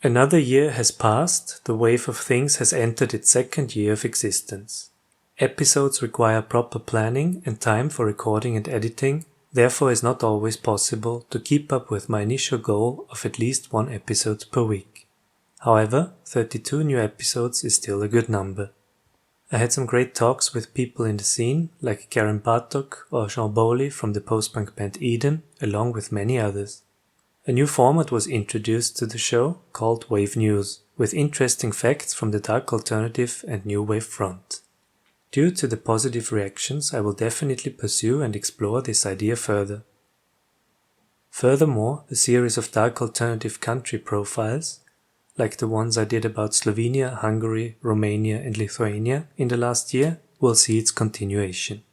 Another year has passed, the Wave of Things has entered its second year of existence. Episodes require proper planning and time for recording and editing, therefore it's not always possible to keep up with my initial goal of at least one episode per week. However, 32 new episodes is still a good number. I had some great talks with people in the scene, like Karen Bartok or Jean Bowley from the post-punk band Eden, along with many others. A new format was introduced to the show called Wave News, with interesting facts from the dark alternative and new wave front. Due to the positive reactions, I will definitely pursue and explore this idea further. Furthermore, the series of dark alternative country profiles, like the ones I did about Slovenia, Hungary, Romania and Lithuania in the last year, will see its continuation.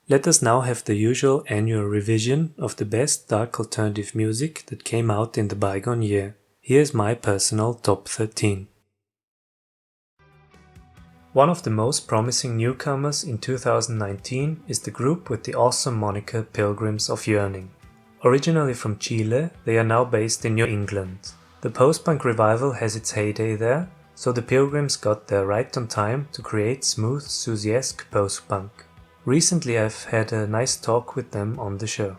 Let us now have the usual annual revision of the best dark alternative music that came out in the bygone year. Here's my personal top 13. One of the most promising newcomers in 2019 is the group with the awesome moniker Pilgrims of Yearning. Originally from Chile, they are now based in New England. The post-punk revival has its heyday there, so the Pilgrims got there right on time to create smooth, Susie-esque post-punk. Recently I've had a nice talk with them on the show.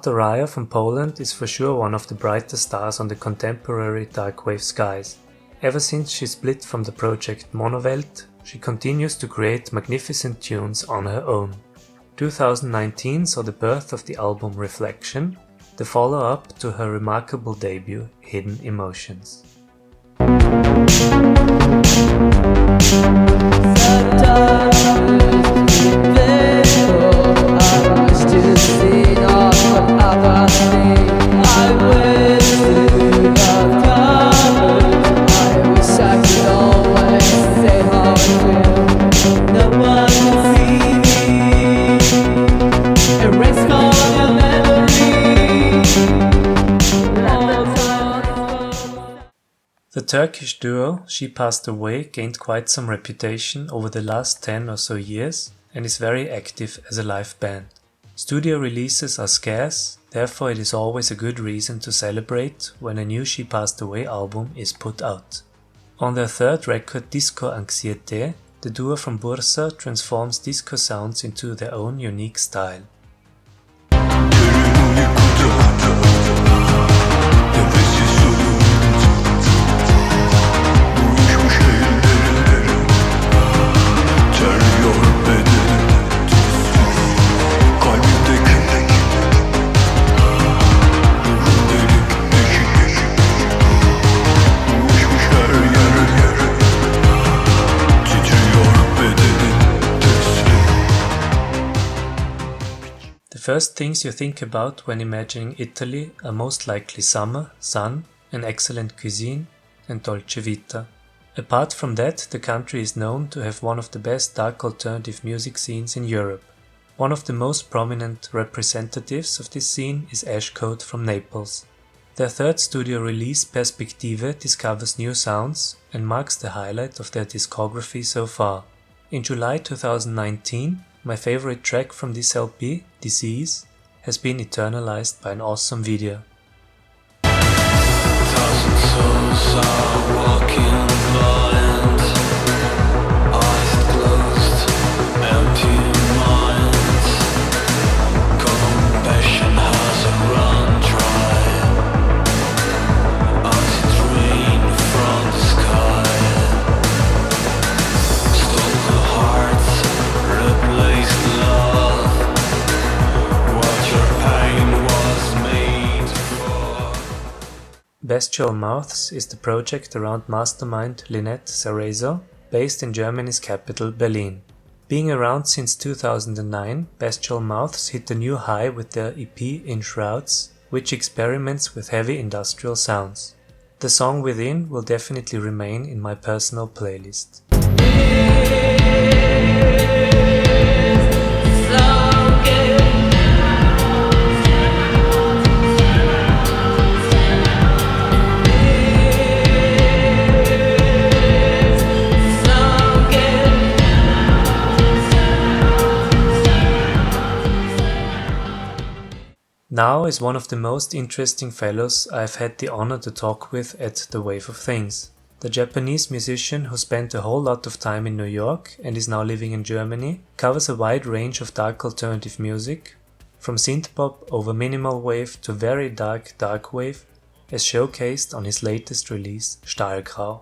Raya from Poland is for sure one of the brighter stars on the contemporary Darkwave skies. Ever since she split from the project Monowelt, she continues to create magnificent tunes on her own. 2019 saw the birth of the album Reflection, the follow-up to her remarkable debut Hidden Emotions. The Turkish duo She Passed Away gained quite some reputation over the last 10 or so years and is very active as a live band. Studio releases are scarce, therefore it is always a good reason to celebrate when a new She Passed Away album is put out. On their third record Disco Anxiété, the duo from Bursa transforms disco sounds into their own unique style. The first things you think about when imagining Italy are most likely summer, sun, an excellent cuisine, and dolce vita. Apart from that, the country is known to have one of the best dark alternative music scenes in Europe. One of the most prominent representatives of this scene is Ashcoat from Naples. Their third studio release Perspective discovers new sounds and marks the highlight of their discography so far. In July 2019, my favorite track from this LP, Disease, has been eternalized by an awesome video. Thousand souls are walking blind, eyes closed, empty minds. Compassion has run dry, as it rained from the sky. Stole the hearts, replaced love. What your pain was made for. Bestial Mouths is the project around mastermind Lynette Cerezo, based in Germany's capital Berlin. Being around since 2009, Bestial Mouths hit a new high with their EP In Shrouds which experiments with heavy industrial sounds. The song Within will definitely remain in my personal playlist. Now is one of the most interesting fellows I've had the honor to talk with at The Wave of Things. The Japanese musician who spent a whole lot of time in New York and is now living in Germany covers a wide range of dark alternative music, from synthpop over minimal wave to very dark darkwave, as showcased on his latest release, Stahlgrau.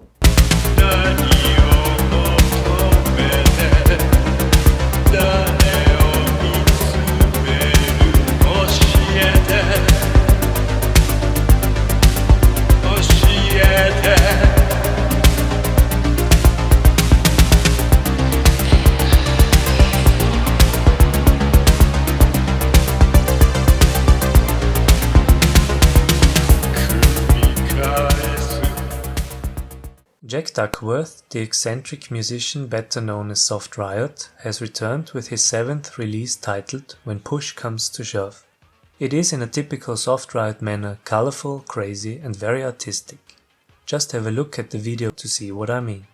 Jack Duckworth, the eccentric musician better known as Soft Riot, has returned with his 7th release titled When Push Comes to Shove. It is in a typical Soft Riot manner colourful, crazy and very artistic. Just have a look at the video to see what I mean.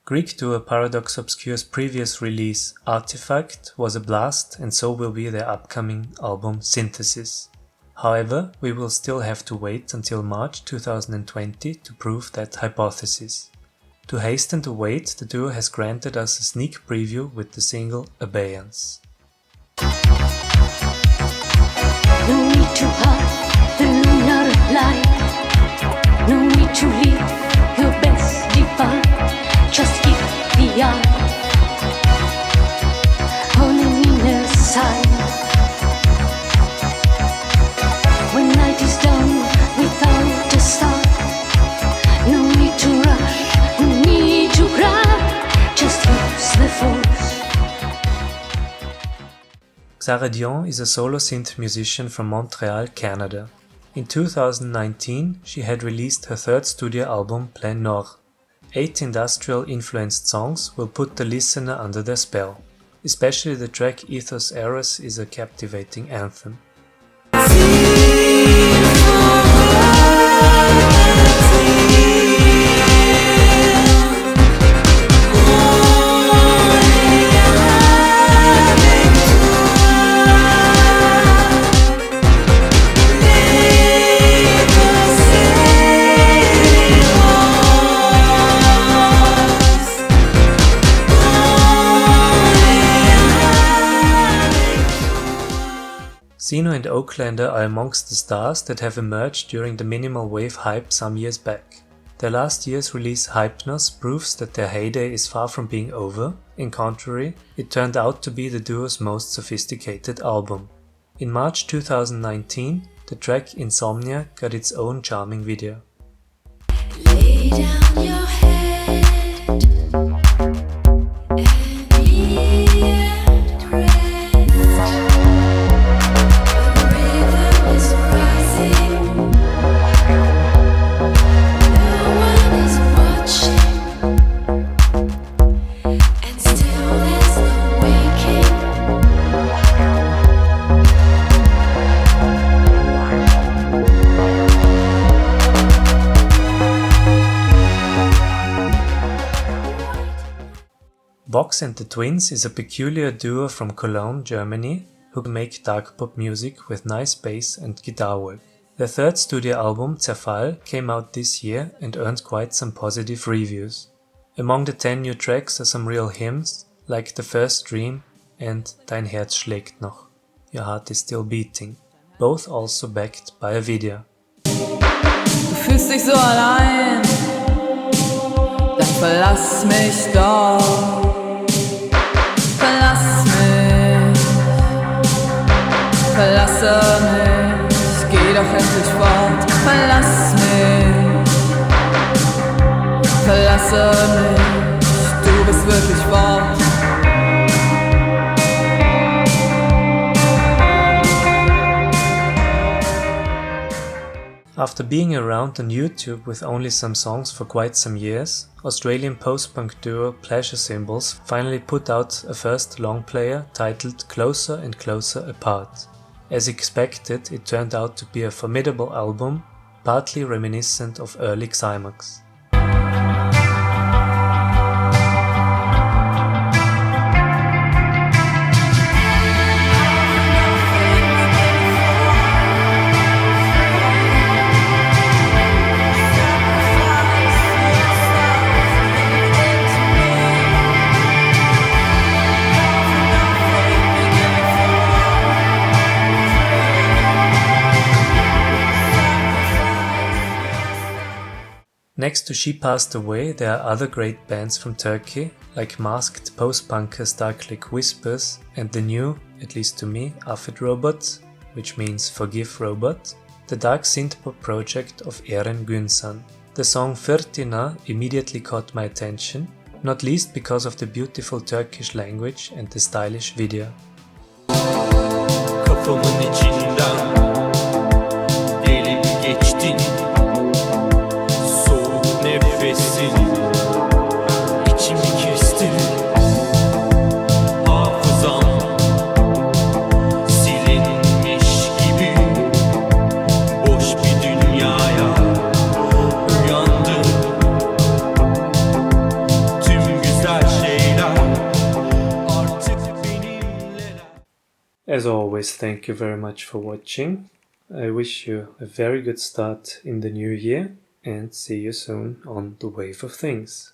Greek duo Paradox Obscur's previous release, Artifact, was a blast and so will be their upcoming album Synthesis. However, we will still have to wait until March 2020 to prove that hypothesis. To hasten the wait, the duo has granted us a sneak preview with the single Abeyance. No need to hide the lunar light. No need to leave your best divine. Just keep the eye on the inner side. When night is done without a star, no need to rush, no need to cry. Just use the force. Xara Dion is a solo synth musician from Montreal, Canada. In 2019, she had released her 3rd studio album, Plein Nord. 8 industrial-influenced songs will put the listener under their spell. Especially the track Ethos Eros is a captivating anthem. Xeno and Oaklander are amongst the stars that have emerged during the minimal wave hype some years back. Their last year's release Hypnos proves that their heyday is far from being over. In contrary, it turned out to be the duo's most sophisticated album. In March 2019, the track Insomnia got its own charming video. Lay down your head and be at rest. Vox and the Twins is a peculiar duo from Cologne, Germany, who make dark pop music with nice bass and guitar work. Their 3rd studio album, Zerfall, came out this year and earned quite some positive reviews. Among the 10 new tracks are some real hymns, like The First Dream and Dein Herz schlägt noch, Your Heart is Still Beating, both also backed by a video. fühlst dich so allein, dann verlass mich doch. Verlass mich, verlasse mich, geh doch endlich fort. Verlass mich, verlasse mich, du bist wirklich fort. After being around on YouTube with only some songs for quite some years, Australian post-punk duo Pleasure Symbols finally put out a first long player titled Closer and Closer Apart. As expected, it turned out to be a formidable album, partly reminiscent of early Xymox. Next to She Passed Away, there are other great bands from Turkey, like masked post-punkers Darkwave Whispers and the new, at least to me, Affet Robot, which means Forgive Robot, the dark synthpop project of Eren Günsan. The song Fırtına immediately caught my attention, not least because of the beautiful Turkish language and the stylish video. Kafamın içinden gelip geçtin. Soğuk nefesin içimi kestin. Hafızam silinmiş gibi boş bir dünyaya uyandım. Tüm güzel şeyler artık benimleler. As always, thank you very much for watching. I wish you a very good start in the new year and see you soon on the Wave of Things.